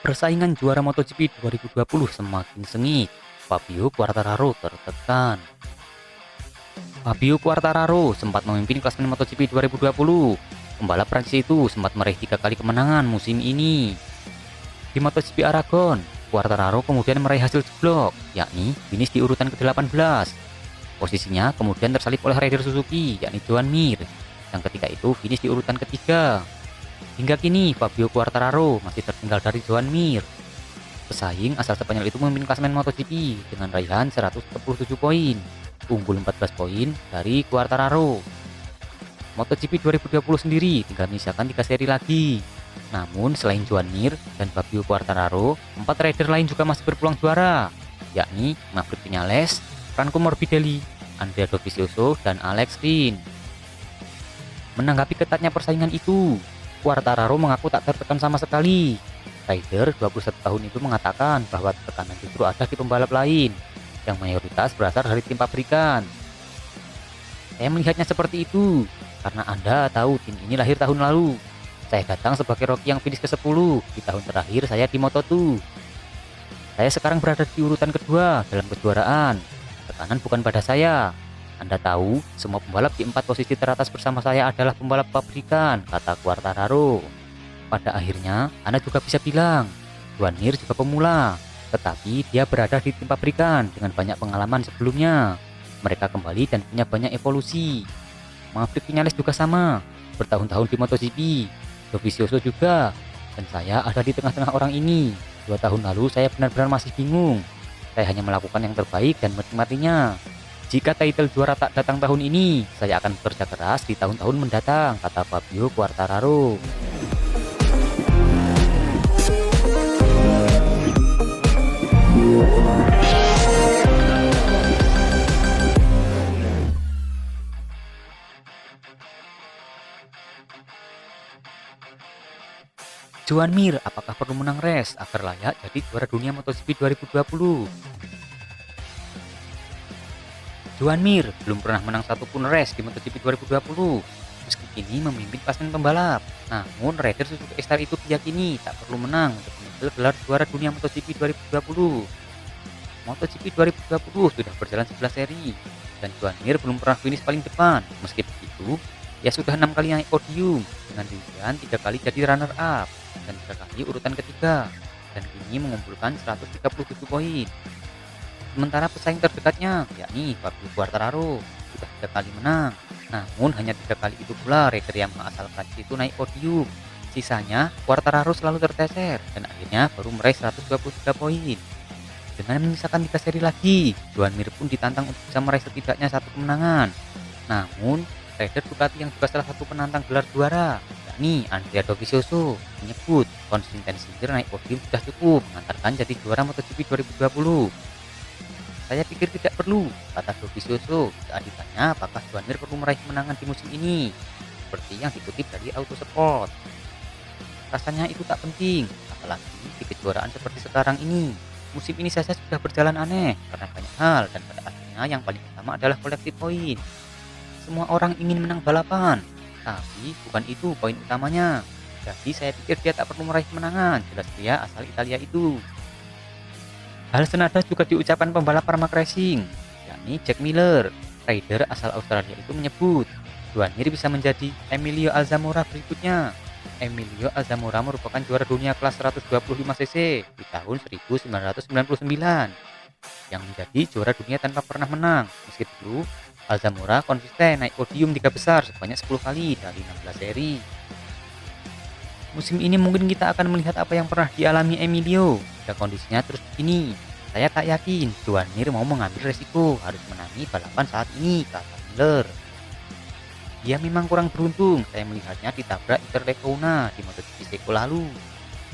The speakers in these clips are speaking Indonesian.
Persaingan juara MotoGP 2020 semakin sengit. Fabio Quartararo tertekan. Fabio Quartararo sempat memimpin klasemen MotoGP 2020. Pembalap Prancis itu sempat meraih 3 kali kemenangan musim ini. Di MotoGP Aragon, Quartararo kemudian meraih hasil jeblok, yakni finish di urutan ke-18. Posisinya kemudian tersalip oleh rider Suzuki, yakni Joan Mir, yang ketika itu finish di urutan ketiga. Hingga kini, Fabio Quartararo masih tertinggal dari Joan Mir. Pesaing asal Spanyol itu memimpin klasemen MotoGP dengan raihan 147 poin, unggul 14 poin dari Quartararo. MotoGP 2020 sendiri tinggal menyisakan 3 seri lagi. Namun selain Joan Mir dan Fabio Quartararo, 4 rider lain juga masih berpeluang juara, yakni Maverick Viñales, Franco Morbidelli, Andrea Dovizioso, dan Alex Rins. Menanggapi ketatnya persaingan itu, Quartararo mengaku tak tertekan sama sekali. Rider 21 tahun itu mengatakan bahwa tekanan justru ada di pembalap lain, yang mayoritas berasal dari tim pabrikan. Saya melihatnya seperti itu, karena Anda tahu tim ini lahir tahun lalu. Saya datang sebagai Rocky yang finish ke-10 di tahun terakhir saya di Moto2. Saya sekarang berada di urutan kedua dalam kejuaraan. Tekanan bukan pada saya. Anda tahu, semua pembalap di 4 posisi teratas bersama saya adalah pembalap pabrikan, kata Quartararo. Pada akhirnya, Anda juga bisa bilang, Joan Mir juga pemula, tetapi dia berada di tim pabrikan dengan banyak pengalaman sebelumnya. Mereka kembali dan punya banyak evolusi. Maverick Viñales juga sama, bertahun-tahun di MotoGP. Dovizioso juga, dan saya ada di tengah-tengah orang ini. 2 tahun lalu saya benar-benar masih bingung. Saya hanya melakukan yang terbaik dan menikmatinya. Jika title juara tak datang tahun ini, saya akan bekerja keras di tahun-tahun mendatang, kata Fabio Quartararo. Joan Mir, apakah perlu menang race agar layak jadi juara dunia MotoGP 2020? Joan Mir belum pernah menang satupun race di MotoGP 2020, meski kini memimpin klasemen pembalap. Namun, rider Suzuki Star itu diyakini tak perlu menang untuk mengambil gelar juara dunia MotoGP 2020. MotoGP 2020 sudah berjalan 11 seri, dan Joan Mir belum pernah finish paling depan. Meski begitu, ia sudah 6 kali naik podium, dengan rincian 3 kali jadi runner up dan 3 kali urutan ketiga, dan kini mengumpulkan 137 poin. Sementara pesaing terdekatnya, yakni Fabio Quartararo, sudah 3 kali menang. Namun hanya 3 kali itu pula rider yang asal Prancis itu naik podium. Sisanya, Quartararo selalu tercecer dan akhirnya baru meraih 123 poin. Dengan menyisakan 3 seri lagi, Joan Mir pun ditantang untuk bisa meraih setidaknya 1 kemenangan. Namun, rider Ducati yang juga salah satu penantang gelar juara, yakni Andrea Dovizioso, menyebut konsistensi naik podium sudah cukup mengantarkan jadi juara MotoGP 2020. Saya pikir tidak perlu, kata Dovizioso, jika ditanya apakah Joan Mir perlu meraih kemenangan di musim ini, seperti yang dikutip dari Autosport. Rasanya itu tak penting, apalagi di kejuaraan seperti sekarang ini. Musim ini saja sudah berjalan aneh karena banyak hal, dan pada akhirnya yang paling utama adalah koleksi poin. Semua orang ingin menang balapan, tapi bukan itu poin utamanya. Jadi saya pikir dia tak perlu meraih kemenangan, jelas dia asal Italia itu. Hal senada juga diucapkan pembalap Pramac Racing, yakni Jack Miller. Rider asal Australia itu menyebut, Joan Mir bisa menjadi Emilio Alzamora berikutnya. Emilio Alzamora merupakan juara dunia kelas 125cc di tahun 1999, yang menjadi juara dunia tanpa pernah menang. Meski dulu, Alzamora konsisten naik podium 3 besar sebanyak 10 kali dari 16 seri. Musim ini mungkin kita akan melihat apa yang pernah dialami Emilio. Jika kondisinya terus begini, saya tak yakin Joan Mir mau mengambil resiko harus menangi balapan saat ini, kata Miller. Dia memang kurang beruntung, saya melihatnya ditabrak Iker Lecuona di MotoGP Ceko lalu.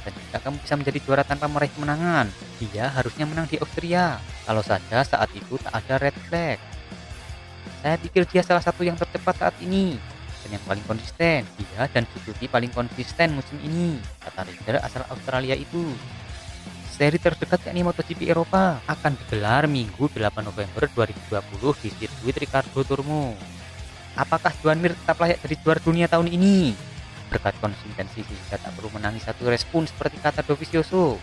Dan jika kamu bisa menjadi juara tanpa meraih kemenangan, dia harusnya menang di Austria. Kalau saja saat itu tak ada red flag. Saya pikir dia salah satu yang tercepat saat ini, dan yang paling konsisten. Dia dan Suzuki paling konsisten musim ini, kata rider asal Australia itu. Seri terdekat yakni MotoGP Eropa akan digelar Minggu 8 November 2020 di sirkuit Ricardo Tormo. Apakah Joan Mir tetap layak jadi juara dunia tahun ini? berkat konsistensi sehingga tak perlu menangis satu race pun seperti kata Dovizioso,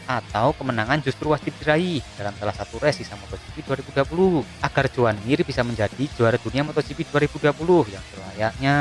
atau kemenangan justru wajib diraih dalam salah satu race sisa MotoGP 2020 agar Joan Mir bisa menjadi juara dunia MotoGP 2020 yang selayaknya.